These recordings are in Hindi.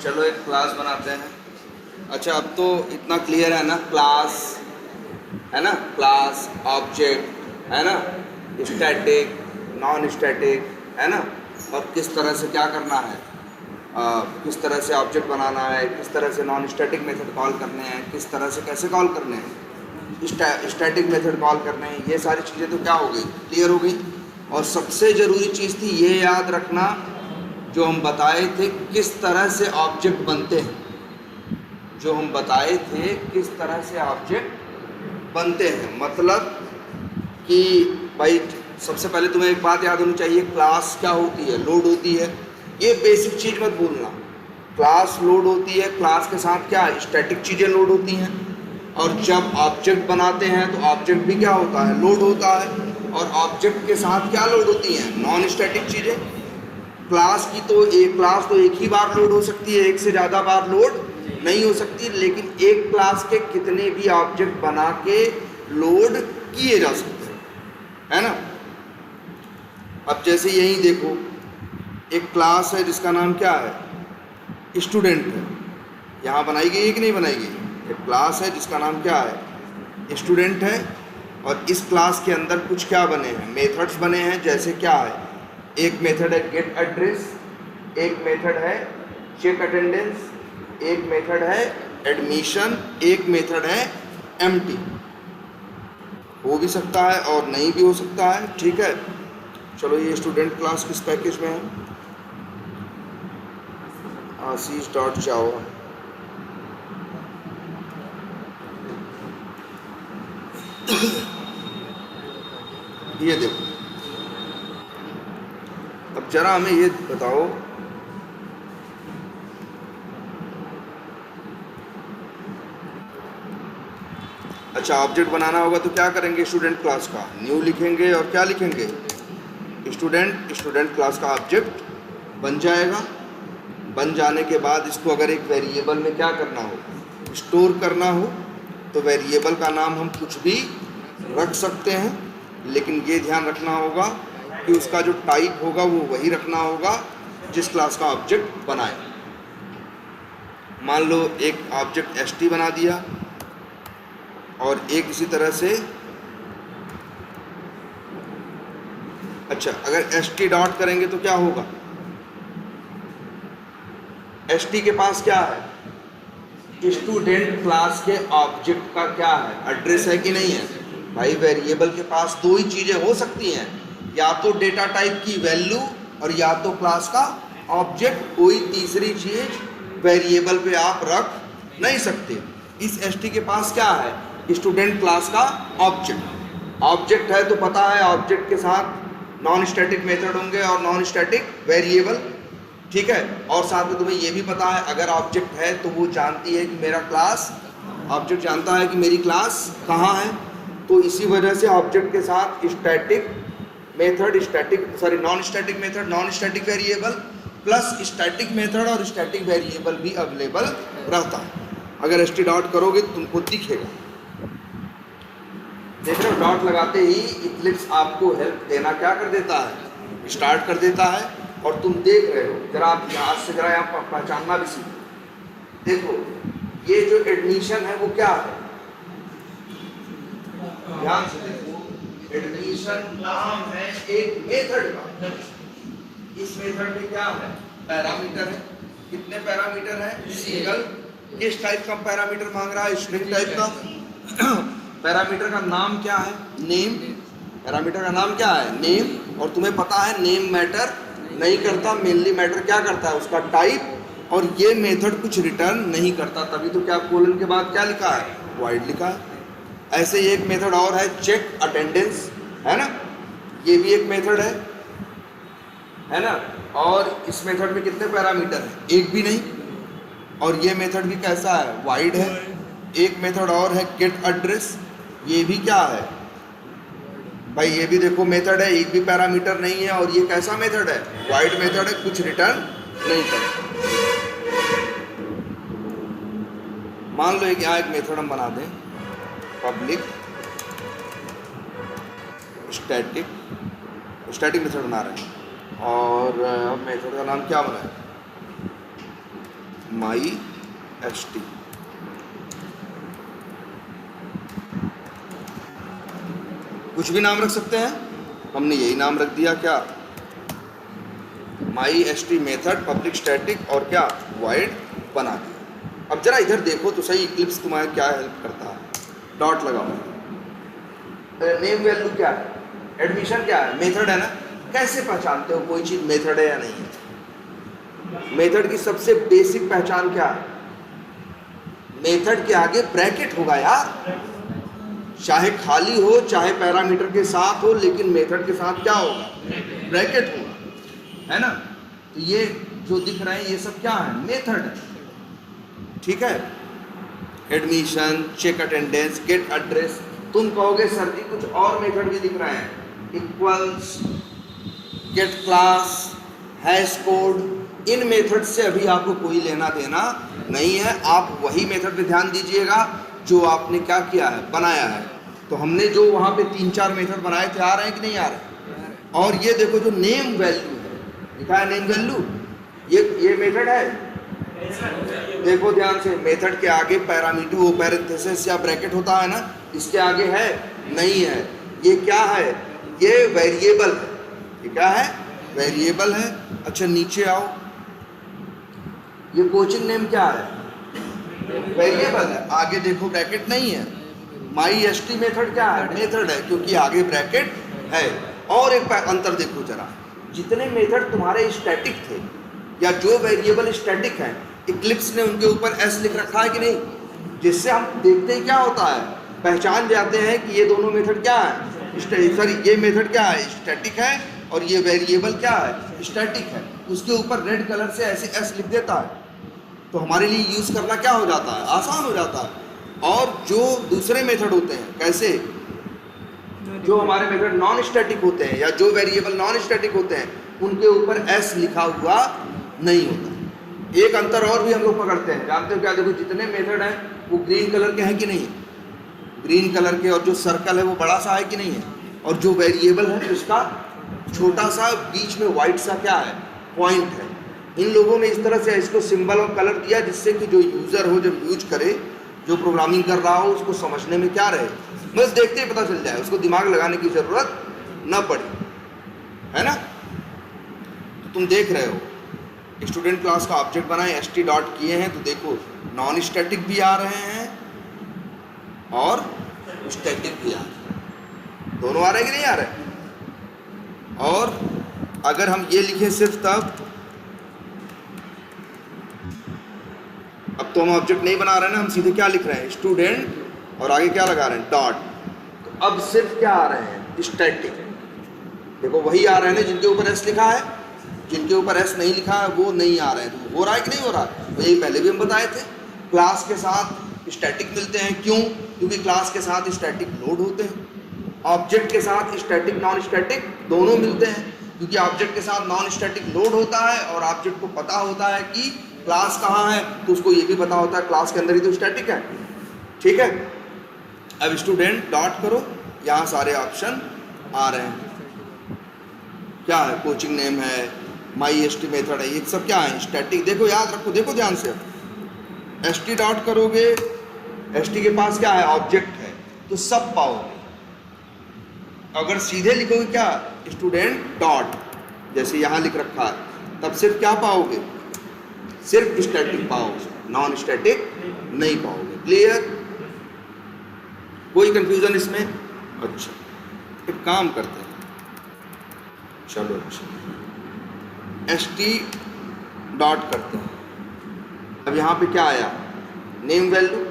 चलो एक क्लास बनाते हैं। अच्छा, अब तो इतना क्लियर है ना, क्लास है ना, क्लास ऑब्जेक्ट है ना, स्टैटिक नॉन स्टैटिक है ना, और किस तरह से क्या करना है, किस तरह से ऑब्जेक्ट बनाना है, किस तरह से नॉन स्टैटिक मेथड कॉल करने हैं, किस तरह से कैसे कॉल करने हैं, स्टैटिक मेथड कॉल करने हैं। ये सारी चीज़ें तो क्या हो गई, क्लियर हो गई। और सबसे ज़रूरी चीज़ थी ये याद रखना जो हम बताए थे किस तरह से ऑब्जेक्ट बनते हैं, जो हम बताए थे किस तरह से ऑब्जेक्ट बनते हैं। मतलब कि भाई सबसे पहले तुम्हें एक बात याद होनी चाहिए, क्लास क्या होती है, लोड होती है। ये बेसिक चीज़ मत भूलना, क्लास लोड होती है, क्लास के साथ क्या स्टैटिक चीज़ें लोड होती हैं। और जब ऑब्जेक्ट बनाते हैं तो ऑब्जेक्ट भी क्या होता है, लोड होता है। और ऑब्जेक्ट के साथ क्या लोड होती हैं, नॉन स्टैटिक चीज़ें। क्लास की तो एक ही बार लोड हो सकती है, एक से ज़्यादा बार लोड नहीं हो सकती। लेकिन एक क्लास के कितने भी ऑब्जेक्ट बना के लोड किए जा सकते हैं, है ना। अब जैसे यही देखो, एक क्लास है जिसका नाम क्या है, स्टूडेंट है। यहाँ बनाई गई है कि नहीं बनाई गई, एक क्लास है जिसका नाम क्या है, स्टूडेंट है। और इस क्लास के अंदर कुछ क्या बने हैं, मेथड्स बने हैं। जैसे क्या है, एक मेथड है गेट एड्रेस, एक मेथड है चेक अटेंडेंस, एक मेथड है एडमिशन, एक मेथड है एम्प्टी। हो भी सकता है और नहीं भी हो सकता है, ठीक है। चलो ये स्टूडेंट क्लास किस पैकेज में है, आशीष डॉट जावा। ये देखो, अब जरा हमें ये बताओ, अच्छा ऑब्जेक्ट बनाना होगा तो क्या करेंगे, स्टूडेंट क्लास का न्यू लिखेंगे और क्या लिखेंगे, स्टूडेंट क्लास का ऑब्जेक्ट बन जाएगा। बन जाने के बाद इसको अगर एक वेरिएबल में क्या करना हो, स्टोर करना हो, तो वेरिएबल का नाम हम कुछ भी रख सकते हैं। लेकिन ये ध्यान रखना होगा कि उसका जो टाइप होगा वो वही रखना होगा जिस क्लास का ऑब्जेक्ट बनाए। मान लो एक ऑब्जेक्ट st बना दिया और एक इसी तरह से, अच्छा अगर st डॉट करेंगे तो क्या होगा, st के पास क्या है, स्टूडेंट क्लास के ऑब्जेक्ट का क्या है, एड्रेस है कि नहीं है। भाई वेरिएबल के पास दो ही चीज़ें हो सकती हैं, या तो डेटा टाइप की वैल्यू और या तो क्लास का ऑब्जेक्ट। कोई तीसरी चीज़ वेरिएबल पे आप रख नहीं सकते। इस st के पास क्या है, स्टूडेंट क्लास का ऑब्जेक्ट। ऑब्जेक्ट है तो पता है ऑब्जेक्ट के साथ नॉन स्टैटिक मेथड होंगे और नॉन स्टैटिक वेरिएबल, ठीक है। और साथ में तुम्हें ये भी पता है अगर ऑब्जेक्ट है तो वो जानती है कि मेरा क्लास, ऑब्जेक्ट जानता है कि मेरी क्लास कहाँ है। तो इसी वजह से ऑब्जेक्ट के साथ static method, non static method, non static variable plus static method और स्टैटिक वेरिएबल भी अवेलेबल रहता है। अगर st डॉट करोगे तो तुमको दिखेगा, देख रहे हो, डॉट लगाते ही इक्लिप्स आपको हेल्प देना क्या कर देता है, स्टार्ट कर देता है। और तुम देख रहे हो, जरा आप यहाँ से जरा यहाँ पहचानना भी सीखो। देखो ये जो एडमिशन है वो क्या है, ध्यान से देखो, एडमिशन नाम है एक मेथड का। इस मेथड में क्या है, पैरामीटर है। कितने पैरामीटर है, सिंगल। किस टाइप का पैरामीटर मांग रहा है, स्ट्रिंग टाइप का। पैरामीटर का नाम क्या है, नेम। पैरामीटर का नाम क्या है, नेम। और तुम्हें पता है नेम मैटर नहीं करता, मेनली मैटर क्या करता है, उसका टाइप। और ये मेथड कुछ रिटर्न नहीं करता, तभी तो क्या कोलन के बाद क्या लिखा है, वॉइड लिखा है। ऐसे ही एक मेथड और है चेक अटेंडेंस, है ना, ये भी एक मेथड है ना। और इस मेथड में कितने पैरामीटर हैं, एक भी नहीं। और ये मेथड भी कैसा है, वाइड है। एक मेथड और है गेट एड्रेस, ये भी क्या है भाई, ये भी देखो मेथड है, एक भी पैरामीटर नहीं है। और ये कैसा मेथड है, वाइड मेथड है, कुछ रिटर्न नहीं करता। मान लो एक यहाँ एक मेथड हम बना दें, पब्लिक स्टैटिक मेथड बना रहे हैं। और अब मेथड का नाम क्या बनाए, माई st, कुछ भी नाम रख सकते हैं, हमने यही नाम रख दिया, क्या माई st मेथड पब्लिक स्टैटिक और क्या वाइड बना दिया। अब जरा इधर देखो तो सही, इक्लिप्स तुम्हारा क्या हेल्प करता है। डॉट लगाओ, नेम वैल्यू क्या है, एडमिशन क्या है, मेथड है ना। कैसे पहचानते हो कोई चीज़ मेथड है या नहीं है? मेथड की सबसे बेसिक पहचान क्या है? मेथड के आगे ब्रैकेट होगा यार, चाहे खाली हो चाहे पैरामीटर के साथ हो, लेकिन मेथड के साथ क्या होगा, ब्रैकेट होगा, है ना। तो ये जो दिख रहे हैं ये सब क्या है, मेथड है, ठीक है। Admission, check attendance, get address. तुम कहोगे सर जी कुछ और मेथड भी दिख रहे हैं, equals, get class, hash code. इन मेथड से अभी आपको कोई लेना देना नहीं है, आप वही मेथड पे ध्यान दीजिएगा जो आपने क्या किया है, बनाया है। तो हमने जो वहाँ पे 3-4 मेथड बनाए थे, आ रहे हैं कि नहीं आ रहे? और ये देखो जो नेम वैल्यू है, लिखा है नेम वैल्यू, ये मेथड है। देखो ध्यान से, मेथड के आगे पैरामीटर वो पैरेंथेसिस या ब्रैकेट होता है ना, इसके आगे है नहीं है। ये क्या है, ये वेरिएबल है। ये क्या है, वेरिएबल है। अच्छा नीचे आओ, ये कोचिंग नेम क्या है, वेरिएबल है, आगे देखो ब्रैकेट नहीं है। माई st मेथड क्या है, मेथड है, क्योंकि आगे ब्रैकेट है। और एक अंतर देखो जरा, जितने मेथड तुम्हारे स्टैटिक थे या जो वेरिएबल स्टैटिक है, इक्लिप्स ने उनके ऊपर s लिख रखा है कि नहीं, जिससे हम देखते हैं क्या होता है, पहचान जाते हैं कि ये दोनों मेथड क्या है, सॉरी ये मेथड क्या है, स्टैटिक है, और ये वेरिएबल क्या है, स्टैटिक है। उसके ऊपर रेड कलर से ऐसे s लिख देता है, तो हमारे लिए यूज़ करना क्या हो जाता है, आसान हो जाता है। और जो दूसरे मेथड होते हैं, कैसे, जो हमारे मेथड नॉन स्टैटिक होते हैं या जो वेरिएबल नॉन स्टैटिक होते हैं, उनके ऊपर s लिखा हुआ नहीं होता। एक अंतर और भी हम लोग पकड़ते हैं, जानते हो क्या, देखो जितने मेथड हैं वो ग्रीन कलर के हैं कि नहीं, ग्रीन कलर के, और जो सर्कल है वो बड़ा सा है कि नहीं है, और जो वेरिएबल है उसका छोटा सा बीच में वाइट सा क्या है, पॉइंट है। इन लोगों ने इस तरह से इसको सिंबल और कलर दिया जिससे कि जो यूज़र हो जब यूज करे, जो प्रोग्रामिंग कर रहा हो, उसको समझने में क्या रहे, बस देखते ही पता चल जाए, उसको दिमाग लगाने की ज़रूरत न पड़े, है ना। तो तुम देख रहे हो स्टूडेंट क्लास का ऑब्जेक्ट बनाए, st डॉट किए हैं, तो देखो नॉन स्टैटिक भी आ रहे हैं और स्टैटिक भी आ रहे हैं, दोनों आ रहे हैं कि नहीं आ रहे। और अगर हम ये लिखें सिर्फ तब, अब तो हम ऑब्जेक्ट नहीं बना रहे हैं ना, हम सीधे क्या लिख रहे हैं, स्टूडेंट, और आगे क्या लगा रहे हैं, डॉट। तो अब सिर्फ क्या आ रहे हैं, स्टैटिक। देखो वही आ रहे हैं जिनके ऊपर s लिखा है, जिनके ऊपर s नहीं लिखा है वो नहीं आ रहे हैं। तो हो रहा है कि नहीं हो रहा है, तो यही पहले भी हम बताए थे, क्लास के साथ स्टैटिक मिलते हैं, क्यों, क्योंकि क्लास के साथ स्टैटिक लोड होते हैं। ऑब्जेक्ट के साथ स्टैटिक नॉन स्टैटिक दोनों मिलते हैं, क्योंकि ऑब्जेक्ट के साथ नॉन स्टैटिक लोड होता है और ऑब्जेक्ट को पता होता है कि क्लास कहाँ है, तो उसको ये भी पता होता है क्लास के अंदर ही तो स्टैटिक है, ठीक है। अब स्टूडेंट डॉट करो, यहाँ सारे ऑप्शन आ रहे हैं, क्या है, कोचिंग नेम है, माई st मेथड है, ये सब क्या है, स्टैटिक। देखो याद रखो, देखो ध्यान से, st डॉट करोगे, st के पास क्या है, ऑब्जेक्ट है, तो सब पाओगे। अगर सीधे लिखोगे क्या, स्टूडेंट डॉट, जैसे यहाँ लिख रखा है, तब सिर्फ क्या पाओगे, सिर्फ स्टैटिक पाओगे, नॉन स्टैटिक नहीं पाओगे। क्लियर, कोई कंफ्यूजन इसमें? अच्छा एक काम करते हैं, चलो अच्छा st डॉट करते हैं। अब यहाँ पे क्या आया, name value,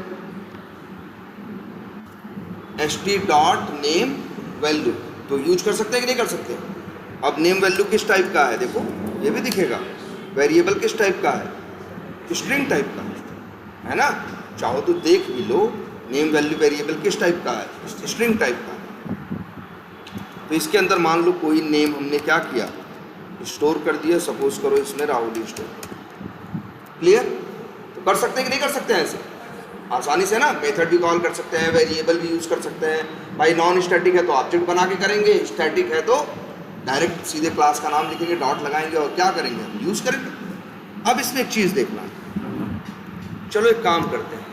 st dot name value, तो यूज कर सकते हैं कि नहीं कर सकते। अब नेम वैल्यू किस टाइप का है, देखो ये भी दिखेगा, वेरिएबल किस टाइप का है, स्ट्रिंग टाइप का है ना, चाहो तो देख भी लो, नेम वैल्यू वेरिएबल किस टाइप का है, स्ट्रिंग टाइप का। तो इसके अंदर मान लो कोई नेम हमने क्या किया, स्टोर कर दिया, सपोज करो इसमें राहुल स्टोर। क्लियर, तो कर सकते हैं कि नहीं कर सकते हैं ऐसे आसानी से ना, मेथड भी कॉल कर सकते हैं, वेरिएबल भी यूज़ कर सकते हैं। भाई नॉन स्टैटिक है तो ऑब्जेक्ट बना के करेंगे, स्टैटिक है तो डायरेक्ट सीधे क्लास का नाम लिखेंगे, डॉट लगाएंगे और क्या करेंगे, हम यूज़ करेंगे। अब इसमें एक चीज़ देखना, चलो एक काम करते हैं,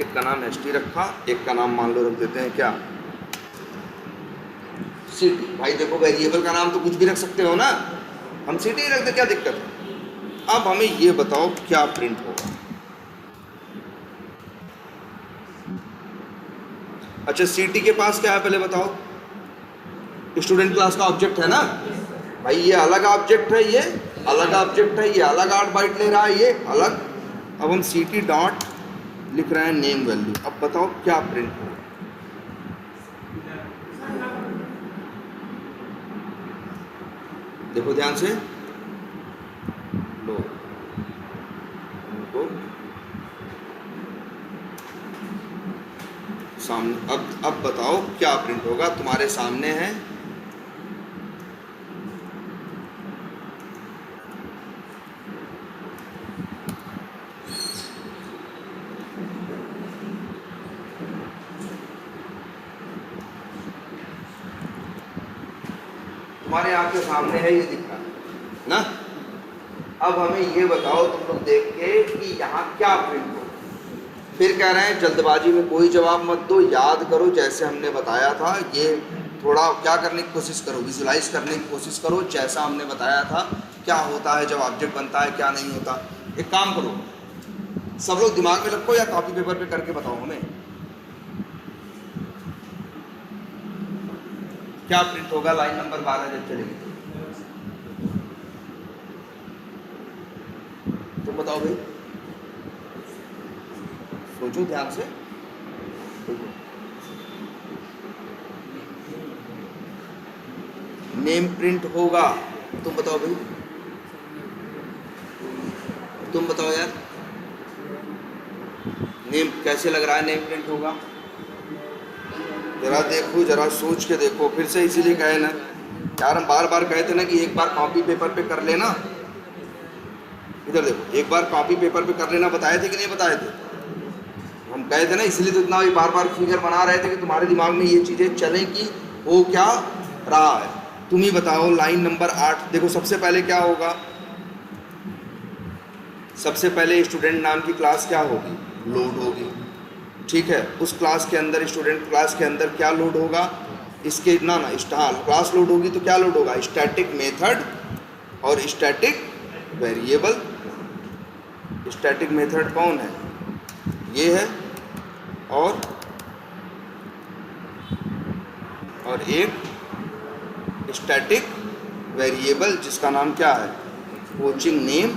एक का नाम st रखा, एक का नाम मान लो रख देते हैं क्या, सिटी। भाई देखो वेरिएबल का नाम तो कुछ भी रख सकते हो ना, हम सिटी रख दे, क्या दिक्कत है। अब हमें ये बताओ क्या प्रिंट होगा। अच्छा सिटी के पास क्या है पहले बताओ, स्टूडेंट क्लास का ऑब्जेक्ट है ना भाई, ये अलग ऑब्जेक्ट है, ये अलग ऑब्जेक्ट है, ये अलग 8 बाइट ले रहा है, ये अलग। अब हम ct डॉट लिख रहे हैं नेम वैल्यू। अब बताओ क्या प्रिंट होगा। देखो ध्यान से, लो इनको सामने। अब बताओ क्या प्रिंट होगा, तुम्हारे सामने है। तुम्हारे आंख के सामने है, ये दिख रहा है ना। अब हमें ये बताओ तुम लोग देख के कि यहाँ क्या प्रिंट हो। फिर कह रहे हैं जल्दबाजी में कोई जवाब मत दो, याद करो जैसे हमने बताया था। ये थोड़ा क्या करने की कोशिश करो, विजुलाइज करने की कोशिश करो जैसा हमने बताया था, क्या होता है जब ऑब्जेक्ट बनता है, क्या नहीं होता। एक काम करो, सब लोग दिमाग में रखो या कॉपी पेपर पे करके बताओ हमें क्या प्रिंट होगा लाइन नंबर 12 जब चलेगी। तो बताओ भाई, सोचो ध्यान से। नेम प्रिंट होगा, तुम बताओ भाई, तुम बताओ यार, नेम कैसे लग रहा है नेम प्रिंट होगा। जरा देखो, जरा सोच के देखो फिर से। इसीलिए कहे ना यार, हम बार बार कहे थे ना कि एक बार कॉपी पेपर पे कर लेना। इधर देखो, एक बार कॉपी पेपर पे कर लेना, बताए थे कि नहीं बताए थे। हम कहे थे ना, इसलिए तो इतना भी बार बार फिगर बना रहे थे कि तुम्हारे दिमाग में ये चीज़ें चलें कि हो क्या रहा है। तुम ही बताओ लाइन नंबर 8 देखो, सबसे पहले क्या होगा। सबसे पहले स्टूडेंट नाम की क्लास क्या होगी, लोड होगी। ठीक है, उस क्लास के अंदर, स्टूडेंट क्लास के अंदर क्या लोड होगा, इसके ना क्लास लोड होगी तो क्या लोड होगा, स्टैटिक मेथड और स्टैटिक वेरिएबल। स्टैटिक मेथड कौन है, ये है, और एक स्टैटिक वेरिएबल जिसका नाम क्या है, कोचिंग नेम।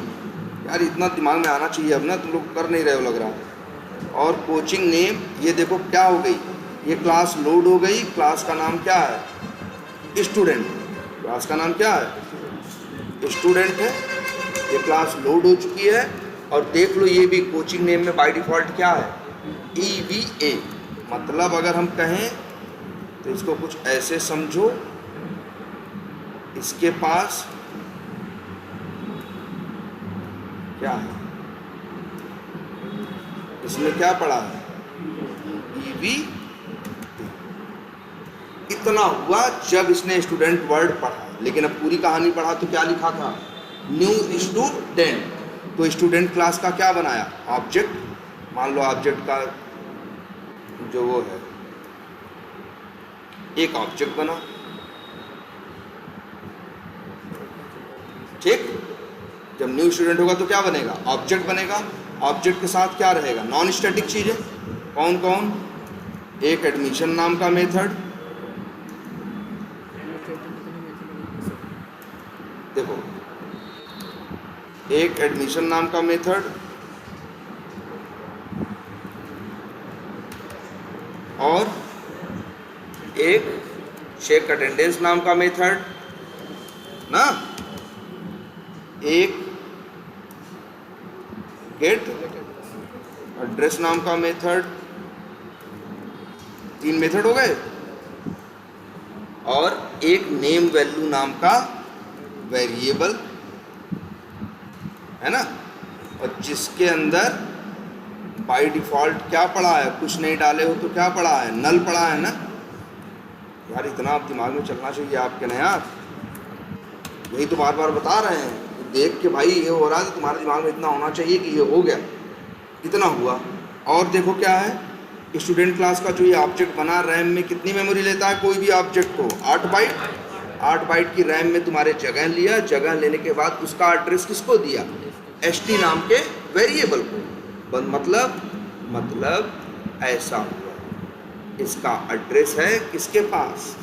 यार इतना दिमाग में आना चाहिए अब ना, तुम लोग कर नहीं रहे हो लग रहा है। और कोचिंग नेम, ये देखो क्या हो गई, ये क्लास लोड हो गई। क्लास का नाम क्या है, स्टूडेंट। क्लास का नाम क्या है, स्टूडेंट है। ये क्लास लोड हो चुकी है। और देख लो ये भी कोचिंग नेम में बाय डिफ़ॉल्ट क्या है, EVA। मतलब अगर हम कहें तो इसको कुछ ऐसे समझो, इसके पास क्या है, इसमें क्या पढ़ा है, EVA। इतना हुआ जब इसने स्टूडेंट वर्ड पढ़ा, लेकिन अब पूरी कहानी पढ़ा तो क्या लिखा था, न्यू स्टूडेंट। तो स्टूडेंट क्लास का क्या बनाया, ऑब्जेक्ट। मान लो ऑब्जेक्ट का जो वो है, एक ऑब्जेक्ट बना। ठीक, जब न्यू स्टूडेंट होगा तो क्या बनेगा, ऑब्जेक्ट बनेगा। ऑब्जेक्ट के साथ क्या रहेगा, नॉन स्टैटिक चीजें। कौन कौन, एक एडमिशन नाम का मेथड। देखो, एक एडमिशन नाम का मेथड और एक चेक अटेंडेंस नाम का मेथड ना, एक गेट एड्रेस नाम का मेथड। 3 मेथड हो गए। और एक नेम वैल्यू नाम का वेरिएबल है ना, और जिसके अंदर बाय डिफ़ॉल्ट क्या पड़ा है, कुछ नहीं डाले हो तो क्या पड़ा है, नल पड़ा है ना। यार इतना आप दिमाग में चलना चाहिए आपके ना यार, यही तो बार बार बता रहे हैं, देख के भाई ये हो रहा है तो तुम्हारे दिमाग में इतना होना चाहिए कि ये हो गया, इतना हुआ। और देखो क्या है, स्टूडेंट क्लास का जो ये ऑब्जेक्ट बना, रैम में कितनी मेमोरी लेता है कोई भी ऑब्जेक्ट को? 8 बाइट। 8 बाइट की रैम में तुम्हारे जगह लिया, जगह लेने के बाद उसका एड्रेस किसको दिया? st नाम के वेरिएबल को। मतलब ऐसा हुआ, इसका एड्रेस है किसके पास?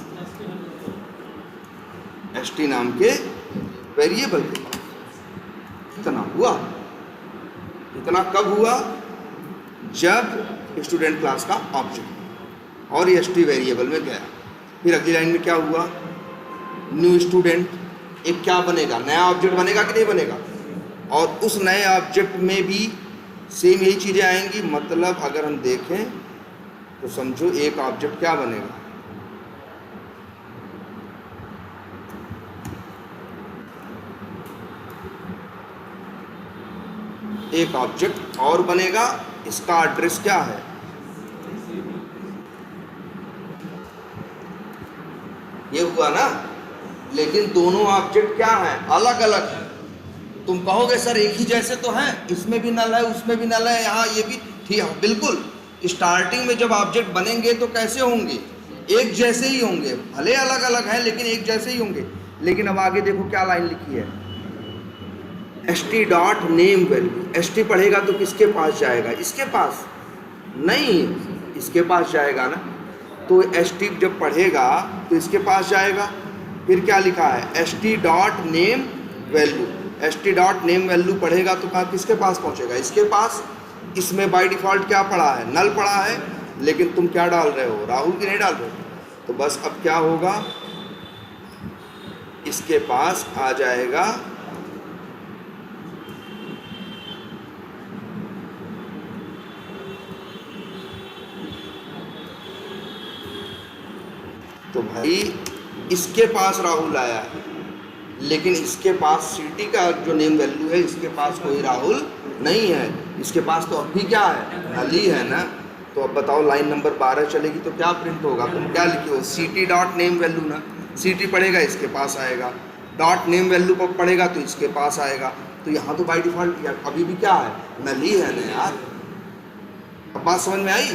st नाम के वेरिएबल के पास। इतना हुआ। इतना कब हुआ? जब स्टूडेंट क्लास का ऑब्जेक्ट और ये st वेरिएबल में गया। फिर अगली लाइन में क्या हुआ? न्यू स्टूडेंट, एक क्या बनेगा? नया ऑब्जेक्ट बनेगा कि नहीं बनेगा? और उस नए ऑब्जेक्ट में भी सेम यही चीज़ें आएंगी। मतलब अगर हम देखें तो समझो एक ऑब्जेक्ट क्या बनेगा? एक ऑब्जेक्ट और बनेगा, इसका एड्रेस क्या है? ये हुआ ना। लेकिन दोनों ऑब्जेक्ट क्या हैं? अलग अलग हैं। तुम कहोगे सर एक ही जैसे तो हैं, इसमें भी नल है उसमें भी नल है, यहाँ ये भी ठीक है। बिल्कुल, स्टार्टिंग में जब ऑब्जेक्ट बनेंगे तो कैसे होंगे? एक जैसे ही होंगे, भले अलग अलग हैं लेकिन एक जैसे ही होंगे। लेकिन अब आगे देखो क्या लाइन लिखी है, st dot name value. st पढ़ेगा तो किसके पास जाएगा? इसके पास नहीं, इसके पास जाएगा ना। तो st जब पढ़ेगा तो इसके पास जाएगा। फिर क्या लिखा है? st dot name value. st dot name value पढ़ेगा तो कहाँ किसके पास पहुँचेगा? इसके पास। इसमें बाय डिफ़ॉल्ट क्या पढ़ा है? नल पढ़ा है। लेकिन तुम क्या डाल रहे हो? राहुल की नहीं डाल रहे हो। तो बस अब क्या होगा, इसके पास आ जाएगा तो भाई इसके पास राहुल आया है, लेकिन इसके पास सिटी का जो नेम वैल्यू है इसके पास कोई राहुल नहीं है। इसके पास तो अब भी क्या है? नल ही है ना। तो अब बताओ लाइन नंबर 12 चलेगी तो क्या प्रिंट होगा? तुम क्या लिखे हो? ct डॉट नेम वैल्यू ना। ct पढ़ेगा इसके पास आएगा, डॉट नेम वैल्यू पर पढ़ेगा तो इसके पास आएगा। तो यहाँ तो बाय डिफ़ॉल्ट अभी भी क्या है? नल ही है ना यार। अब बात समझ में आई?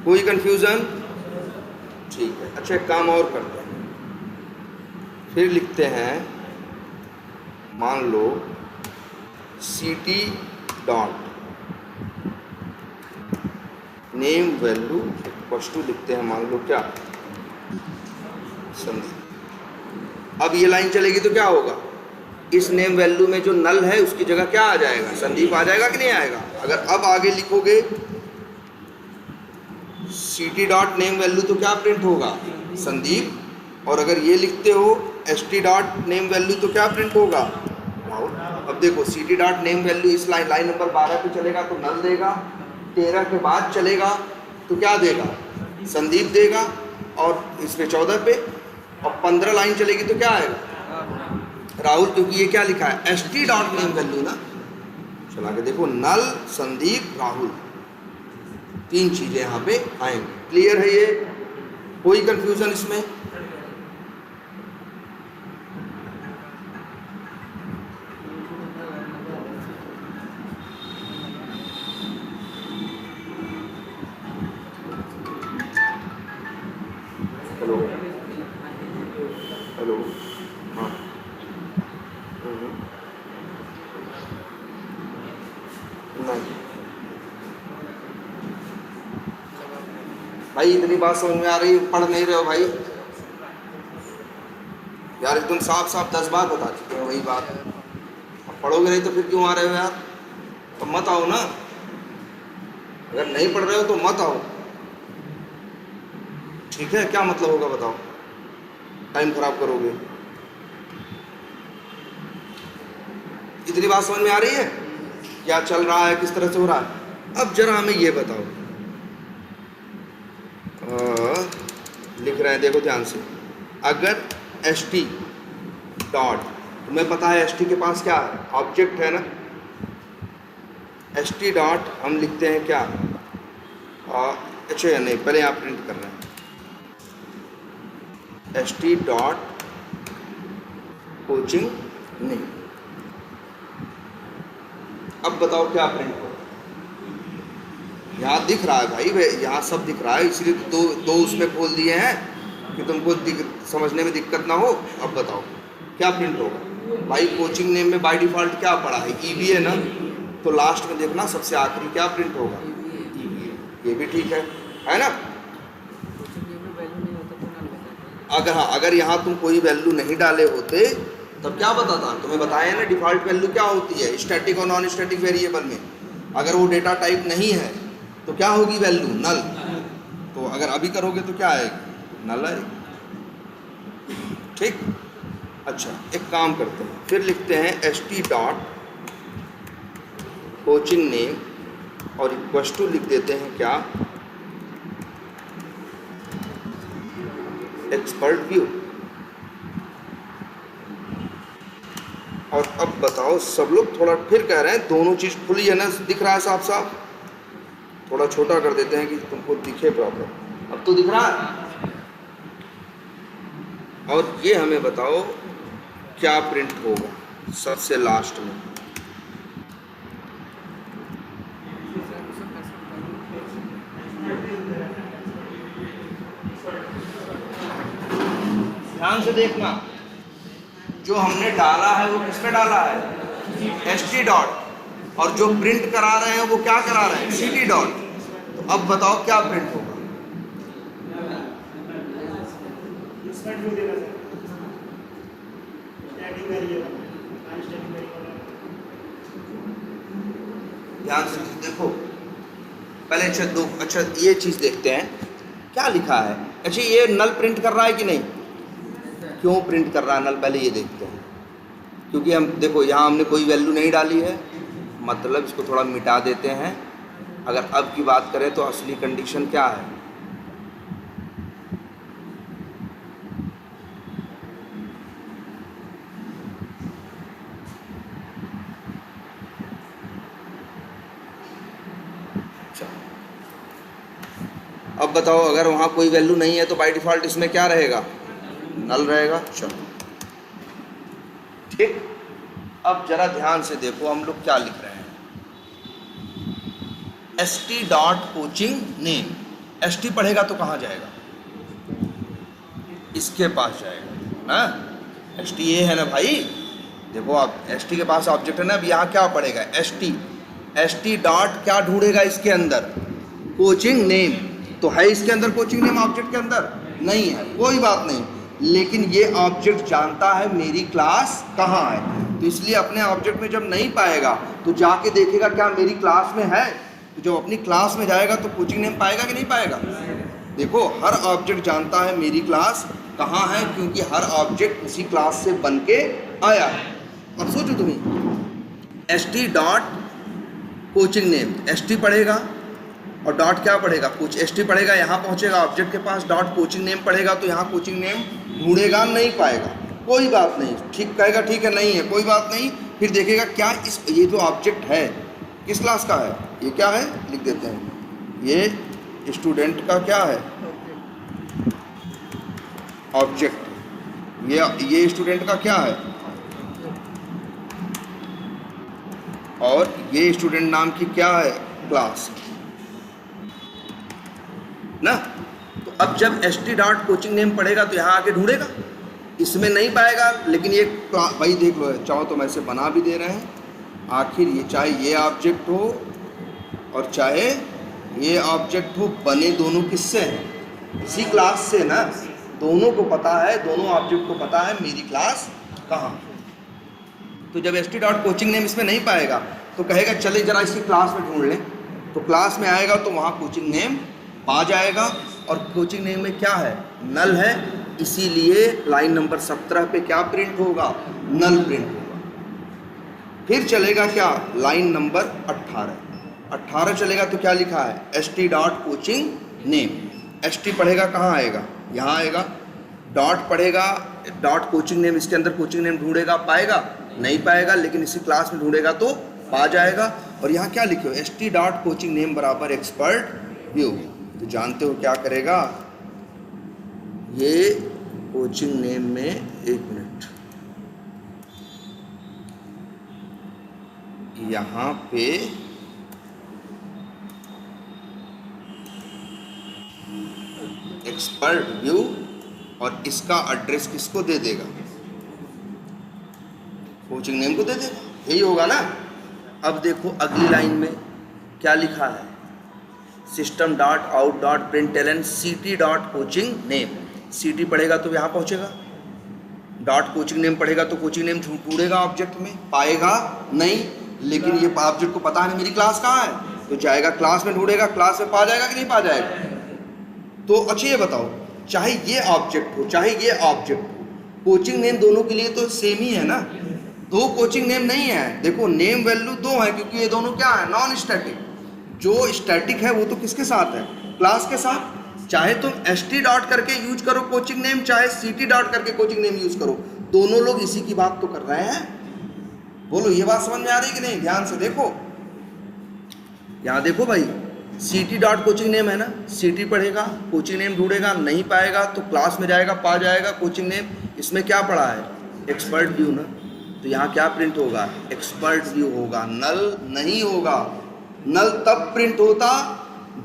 कोई कंफ्यूजन? ठीक है। अच्छा एक काम और करते हैं, फिर लिखते हैं, मान लो ct डॉट नेम वैल्यू = लिखते हैं, मान लो क्या? संदीप। अब ये लाइन चलेगी तो क्या होगा? इस नेम वैल्यू में जो नल है उसकी जगह क्या आ जाएगा? संदीप आ जाएगा कि नहीं आएगा? अगर अब आगे लिखोगे ct डॉट नेम वैल्यू तो क्या प्रिंट होगा? संदीप। और अगर ये लिखते हो st डॉट नेम वैल्यू तो क्या प्रिंट होगा? राहुल। अब देखो ct डॉट नेम वैल्यू इस लाइन नंबर 12 पे चलेगा तो नल देगा, 13 के बाद चलेगा तो क्या देगा? संदीप देगा। और इस पे 14 पे और 15 लाइन चलेगी तो क्या आएगा? राहुल, क्योंकि ये क्या लिखा है? st डॉट नेम वैल्यू ना। चला के देखो, नल, संदीप, राहुल, 3 चीज़ें यहाँ पे आएंगी। क्लियर है ये? कोई कंफ्यूजन इसमें? हेलो हेलो, हाँ। नहीं भाई, इतनी बात समझ में आ रही, पढ़ नहीं रहे हो भाई यार? एकदम साफ साफ 10 बार बता चुके हैं वही बात। अब पढ़ोगे नहीं तो फिर क्यों आ रहे हो यार? तो मत आओ ना। अगर नहीं पढ़ रहे हो तो मत आओ, ठीक है? क्या मतलब होगा बताओ? टाइम खराब करोगे। इतनी बात समझ में आ रही है? क्या चल रहा है, किस तरह से हो रहा है? अब जरा हमें ये बताओ, लिख रहे हैं, देखो ध्यान से। अगर st डॉट, तुम्हें पता है st के पास क्या है? ऑब्जेक्ट है ना। st डॉट हम लिखते हैं क्या? अच्छा या नहीं, पहले आप प्रिंट कर रहे हैं st डॉट कोचिंग नेम। अब बताओ क्या प्रिंट हो, यहाँ दिख रहा है भाई, यहाँ सब दिख रहा है, इसलिए तो दो उसमें खोल दिए हैं कि तुमको समझने में दिक्कत ना हो। अब बताओ क्या प्रिंट होगा भाई। कोचिंग नेम में बाय डिफ़ॉल्ट क्या पड़ा है, ईबी है ना, तो लास्ट में देखना सबसे आखिरी क्या प्रिंट होगा, ये भी ठीक है ना। अगर हाँ, अगर यहाँ तुम कोई वैल्यू नहीं डाले होते तब क्या बताता, तुम्हें बताया ना डिफ़ॉल्ट वैल्यू क्या होती है स्टैटिक और नॉन स्टैटिक वेरिएबल में। अगर वो डेटा टाइप नहीं है तो क्या होगी वैल्यू, नल। तो अगर अभी करोगे तो क्या आएगी, नल आएगी, ठीक। अच्छा एक काम करते हैं, फिर लिखते हैं st डॉट कोचिंग नेम और इक्वल टू लिख देते हैं क्या, एक्सपर्ट व्यू। और अब बताओ सब लोग थोड़ा, फिर कह रहे हैं दोनों चीज़ खुली है ना, दिख रहा है साफ साफ, थोड़ा छोटा कर देते हैं कि तुमको दिखे प्रॉपर। अब तो दिख रहा है। और ये हमें बताओ क्या प्रिंट होगा सबसे लास्ट में। ध्यान से देखना, जो हमने डाला है वो किस पे डाला है, st डॉट, और जो प्रिंट करा रहे हैं वो क्या करा रहे हैं, ct डॉट। तो अब बताओ क्या प्रिंट होगा, ध्यान से देखो पहले। अच्छा ये चीज़ देखते हैं क्या लिखा है। अच्छा ये नल प्रिंट कर रहा है कि नहीं, क्यों प्रिंट कर रहा है नल, पहले ये देखते हैं। क्योंकि हम देखो यहाँ हमने कोई वैल्यू नहीं डाली है, मतलब इसको थोड़ा मिटा देते हैं। अगर अब की बात करें तो असली कंडीशन क्या है, अब बताओ अगर वहाँ कोई वैल्यू नहीं है तो बाय डिफ़ॉल्ट इसमें क्या रहेगा, नल रहेगा। चलो ठीक। अब जरा ध्यान से देखो हम लोग क्या लिख रहे हैं, st dot coaching name. st पढ़ेगा तो कहाँ जाएगा, इसके पास जाएगा ना, st ये है ना भाई। देखो आप st के पास ऑब्जेक्ट है ना, अब यहाँ क्या पढ़ेगा, st डॉट क्या ढूंढेगा इसके अंदर, कोचिंग नेम। तो है इसके अंदर कोचिंग नेम ऑब्जेक्ट के अंदर नहीं है, कोई बात नहीं, लेकिन ये ऑब्जेक्ट जानता है मेरी क्लास कहाँ है, तो इसलिए अपने ऑब्जेक्ट में जब नहीं पाएगा तो जाके देखेगा क्या मेरी क्लास में है। तो जब अपनी क्लास में जाएगा तो कोचिंग नेम पाएगा कि नहीं पाएगा। देखो हर ऑब्जेक्ट जानता है मेरी क्लास कहाँ है, क्योंकि हर ऑब्जेक्ट उसी क्लास से बन के आया है। अब सोचो तुम्हें st dot coaching name, st पढ़ेगा और डॉट क्या पढ़ेगा, कुछ st पढ़ेगा, यहाँ पहुँचेगा ऑब्जेक्ट के पास, डॉट कोचिंग नेम पढ़ेगा तो यहाँ कोचिंग नेम ढूंढेगा, नहीं पाएगा, कोई बात नहीं, ठीक कहेगा ठीक है, नहीं है कोई बात नहीं। फिर देखेगा क्या इस ये जो ऑब्जेक्ट है किस क्लास का है, ये क्या है लिख देते हैं, ये स्टूडेंट का क्या है ऑब्जेक्ट, ये स्टूडेंट का क्या है, और ये स्टूडेंट नाम की क्या है क्लास ना। तो अब जब st डॉट कोचिंग नेम पढ़ेगा तो यहाँ आके ढूंढेगा, इसमें नहीं पाएगा, लेकिन ये भाई देख लो, चाहो तो मैं इसे बना भी दे रहे हैं। आखिर ये चाहे ये ऑब्जेक्ट हो और चाहे ये ऑब्जेक्ट हो, बने दोनों किससे हैं, इसी क्लास से ना। दोनों को पता है, दोनों ऑब्जेक्ट को पता है मेरी क्लास कहाँ। तो जब st डॉट कोचिंग नेम इसमें नहीं पाएगा तो कहेगा चले जरा इसी क्लास में ढूंढ लें, तो क्लास में आएगा तो वहाँ कोचिंग नेम पा जाएगा, और कोचिंग नेम में क्या है, नल है, इसीलिए लाइन नंबर 17 पे क्या प्रिंट होगा, नल प्रिंट होगा। फिर चलेगा क्या, लाइन नंबर 18 चलेगा तो क्या लिखा है, st dot coaching name. st पढ़ेगा कहाँ आएगा, यहाँ आएगा, डॉट पढ़ेगा, डॉट कोचिंग नेम, इसके अंदर कोचिंग नेम ढूंढेगा, पाएगा नहीं पाएगा, लेकिन इसी क्लास में ढूंढेगा तो पा जाएगा। और यहाँ क्या लिखे हो, st डॉट कोचिंग नेम बराबर एक्सपर्ट व्यू। तो जानते हो क्या करेगा, ये कोचिंग नेम में, एक मिनट, यहाँ पे एक्सपर्ट व्यू और इसका एड्रेस किसको दे देगा? कोचिंग नेम को दे देगा, यही होगा ना। अब देखो अगली लाइन में क्या लिखा है, system dot out dot println ct dot coaching name. ct पढ़ेगा तो यहाँ पहुँचेगा, डॉट कोचिंग नेम पढ़ेगा तो कोचिंग नेम ढूंढेगा ऑब्जेक्ट में, पाएगा नहीं। लेकिन ये ऑब्जेक्ट को पता नहीं मेरी क्लास कहाँ है, तो जाएगा क्लास में ढूंढेगा, क्लास में पा जाएगा कि नहीं पा जाएगा। तो अच्छा ये बताओ, चाहे ये ऑब्जेक्ट हो चाहे ये ऑब्जेक्ट हो, कोचिंग नेम दोनों के लिए तो सेम ही है ना। दो कोचिंग नेम नहीं है, देखो नेम वैल्यू दो है क्योंकि ये दोनों क्या है, नॉन स्टैटिक। जो स्टैटिक है वो तो किसके साथ है, क्लास के साथ। चाहे तुम st डॉट करके यूज करो कोचिंग नेम, चाहे ct डॉट करके कोचिंग नेम यूज करो, दोनों लोग इसी की बात तो कर रहे हैं। बोलो ये बात समझ में आ रही कि नहीं? ध्यान से देखो, यहाँ देखो भाई, ct डॉट कोचिंग नेम है ना, ct पढ़ेगा, कोचिंग नेम ढूंढेगा, नहीं पाएगा तो क्लास में जाएगा, पा जाएगा कोचिंग नेम। इसमें क्या पढ़ा है, एक्सपर्ट व्यू ना, तो यहाँ क्या प्रिंट होगा, एक्सपर्ट व्यू होगा, नल नहीं होगा। नल तब प्रिंट होता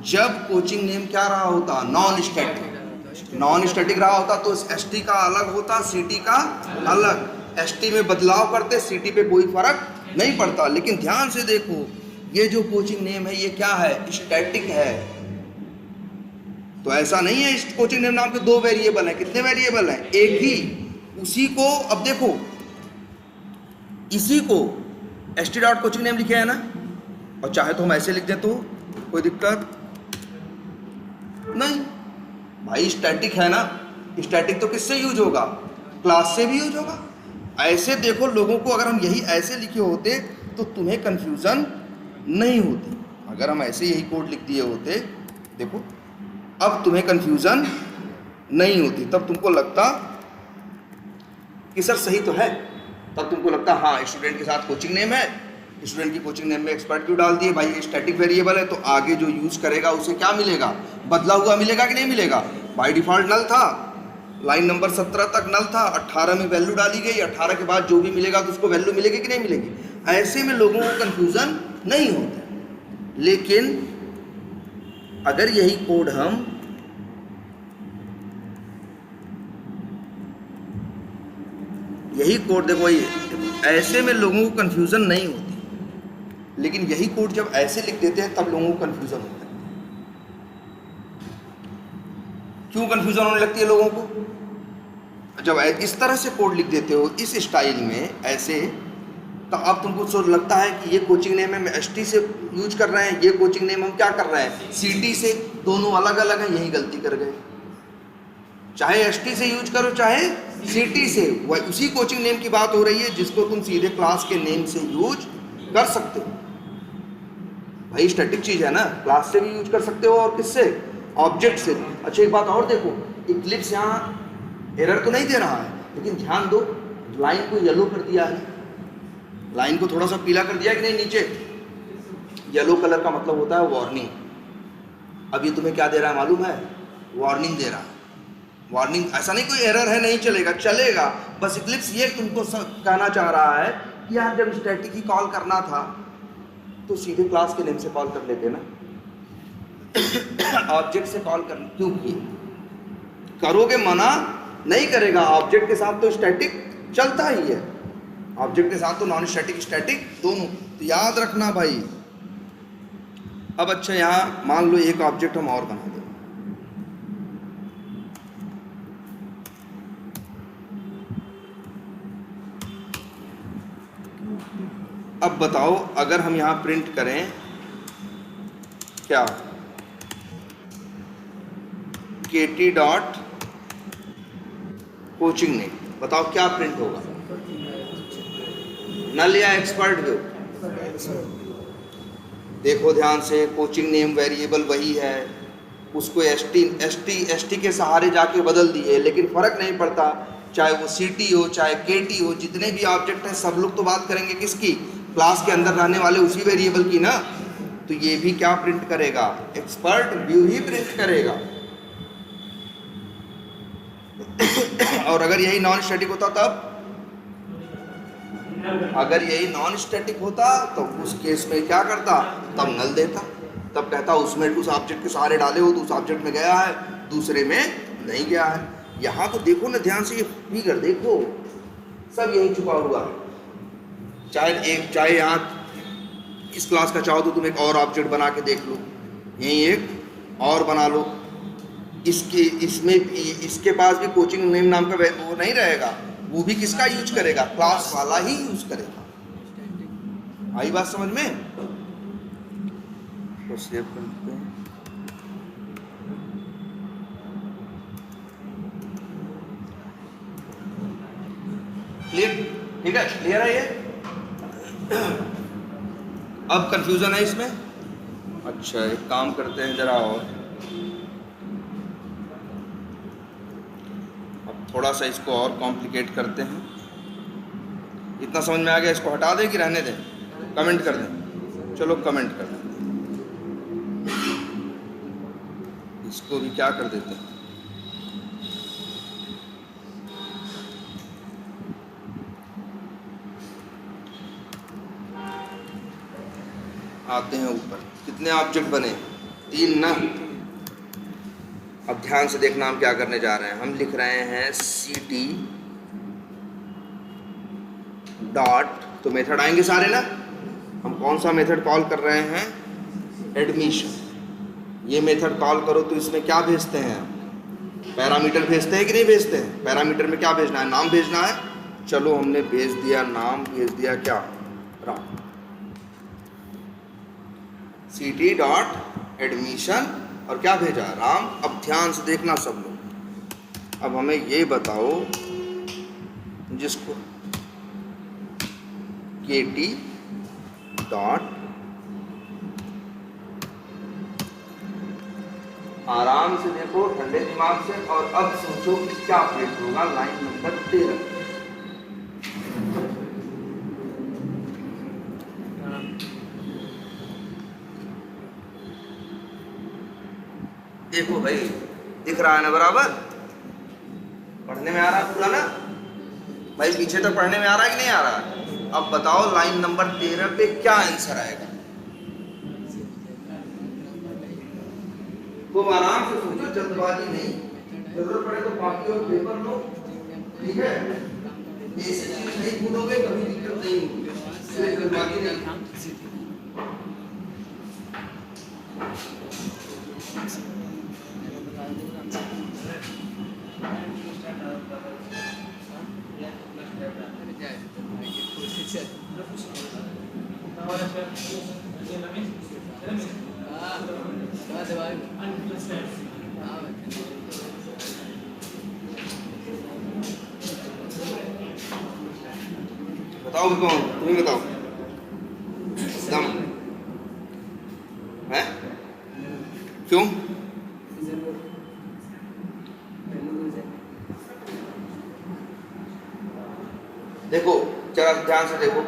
जब कोचिंग नेम क्या रहा होता, नॉन स्टैटिक। नॉन स्टैटिक रहा होता तो st का अलग होता, ct का अलग, st में बदलाव करते, ct पे कोई फर्क नहीं पड़ता। लेकिन ध्यान से देखो, ये जो कोचिंग नेम है ये क्या है, स्टैटिक है। तो ऐसा नहीं है, इस कोचिंग नेम नाम के दो वेरिएबल हैं। कितने वेरिएबल हैं, एक ही। उसी को अब देखो, इसी को st डॉट कोचिंग नेम लिखे है ना, और चाहे तो हम ऐसे लिख दें तो कोई दिक्कत नहीं भाई, स्टैटिक है ना। स्टैटिक तो किससे यूज होगा, क्लास से भी यूज होगा। ऐसे देखो, लोगों को अगर हम यही ऐसे लिखे होते तो तुम्हें कंफ्यूजन नहीं होती। अगर हम ऐसे यही कोड लिख दिए होते, देखो अब तुम्हें कंफ्यूजन नहीं होती। तब तुमको लगता कि सर सही तो है, तब तुमको लगता हाँ स्टूडेंट के साथ कोचिंग नेम है, स्टूडेंट की कोचिंग नेम में एक्सपर्ट क्यों डाल दिए भाई, ये स्टैटिक वेरिएबल है, तो आगे जो यूज करेगा उसे क्या मिलेगा, बदला हुआ मिलेगा कि नहीं मिलेगा। बाय डिफॉल्ट नल था, लाइन नंबर 17 तक नल था, 18 में वैल्यू डाली गई, 18 के बाद जो भी मिलेगा तो उसको वैल्यू मिलेगी कि नहीं मिलेगी। ऐसे में लोगों को कंफ्यूजन नहीं होता। लेकिन अगर यही कोड हम यही कोड देखो, ये ऐसे में लोगों को कंफ्यूजन नहीं होती। लेकिन यही कोड जब ऐसे लिख देते हैं तब लोगों को कंफ्यूजन होता है। क्यों कंफ्यूजन होने लगती है लोगों को, जब इस तरह से कोड लिख देते हो इस स्टाइल में ऐसे, तो अब तुमको सोच लगता है कि ये कोचिंग नेम हम st से यूज कर रहे हैं, ये कोचिंग नेम हम क्या कर रहे हैं, ct से। दोनों अलग अलग हैं, यही गलती कर गए। चाहे st से यूज करो चाहे ct से, वह उसी कोचिंग नेम की बात हो रही है जिसको तुम सीधे क्लास के नेम से यूज कर सकते हो। भाई स्टैटिक चीज है ना, क्लास से भी यूज कर सकते हो और किससे, ऑब्जेक्ट से। अच्छा एक बात और देखो, इक्लिप्स यहाँ एरर तो नहीं दे रहा है, लेकिन ध्यान दो, लाइन को येलो कर दिया है, लाइन को थोड़ा सा पीला कर दिया कि नहीं नीचे। येलो कलर का मतलब होता है वार्निंग। अब ये तुम्हें क्या दे रहा है मालूम है, वार्निंग दे रहा है। वार्निंग, ऐसा नहीं कोई एरर है नहीं चलेगा, चलेगा। बस इक्लिप्स ये तुमको कहना चाह रहा है कि यार जब स्टैटिक ही कॉल करना था तो सीधे क्लास के नेम से कॉल कर लेते ना, ऑब्जेक्ट से कॉल कर क्यों किए। करोगे मना नहीं करेगा, ऑब्जेक्ट के साथ तो स्टैटिक चलता ही है, ऑब्जेक्ट के साथ तो नॉन स्टैटिक स्टैटिक दोनों। तो याद रखना भाई। अब अच्छा यहाँ मान लो एक ऑब्जेक्ट हम और बना दें, अब बताओ अगर हम यहाँ प्रिंट करें क्या, kt डॉट कोचिंग नेम, बताओ क्या प्रिंट होगा, नल या एक्सपर्ट व्यू। देखो ध्यान से, कोचिंग नेम वेरिएबल वही है, उसको st के सहारे जाके बदल दिए, लेकिन फर्क नहीं पड़ता, चाहे वो ct हो चाहे kt हो, जितने भी ऑब्जेक्ट हैं सब लोग तो बात करेंगे किसकी, क्लास के अंदर रहने वाले उसी वेरिएबल की ना। तो ये भी क्या प्रिंट करेगा, एक्सपर्ट व्यू ही प्रिंट करेगा। और अगर यही नॉन स्टैटिक होता तब अगर यही नॉन स्टैटिक होता तो उस केस में क्या करता, तब नल देता, तब कहता उसमें उस ऑब्जेक्ट के सारे डाले हो तो उस ऑब्जेक्ट में गया है, दूसरे में नहीं गया है। यहाँ तो देखो ना ध्यान से, ये फिगर देखो, सब यही छुपा हुआ है। चाहे यहाँ इस क्लास का चाहो तो तुम एक और ऑब्जेक्ट बना के देख लो, यहीं एक और बना लो, इसके पास भी कोचिंग नेम नाम का वो नहीं रहेगा, वो भी किसका यूज करेगा, क्लास वाला ही यूज करेगा। आई बात समझ में? तो सेव करते हैं। क्लियर? ठीक है, क्लियर है ये? अब कंफ्यूजन है इसमें? अच्छा, एक काम करते हैं जरा, और अब थोड़ा सा इसको और कॉम्प्लिकेट करते हैं। इतना समझ में आ गया? इसको हटा दें कि रहने दें? कमेंट कर दें? चलो कमेंट कर दें, इसको भी क्या कर देते हैं, आते हैं ऊपर। कितने ऑब्जेक्ट बने? 3 ना। अब ध्यान से देखना हम क्या करने जा रहे हैं। हम लिख रहे हैं ct डॉट, तो मेथड आएंगे सारे ना। हम कौन सा मेथड कॉल कर रहे हैं? एडमिशन। ये मेथड कॉल करो तो इसमें क्या भेजते हैं? पैरामीटर भेजते हैं कि नहीं भेजते हैं? पैरामीटर में क्या भेजना है? नाम भेजना है। चलो हमने भेज दिया नाम, भेज दिया क्या? राम। ct डॉट एडमिशन और क्या भेजा? राम। अब ध्यान से देखना सब लोग। अब हमें ये बताओ, जिसको kt डॉट, आराम से देखो ठंडे दिमाग से, और अब सोचो कि क्या प्रिंट होगा लाइन नंबर 13। देखो भाई, दिख रहा है ना बराबर? पढ़ने में आ रहा है पूरा ना भाई? पीछे तक पढ़ने में आ रहा है कि नहीं आ रहा है? अब बताओ लाइन नंबर 13 पे क्या आंसर आएगा? तो आराम से सोचो, जल्दबाजी नहीं। जरूरत पड़े तो कॉपी और पेपर लो, ठीक है? ऐसी चीज नहीं भूलोगे, कभी दिक्कत नहीं होगी, इसलिए जल्दबाजी नहीं। बताओ कौन? तुम्हें बताओ दम है? क्यों? देखो जरा ध्यान से देखो,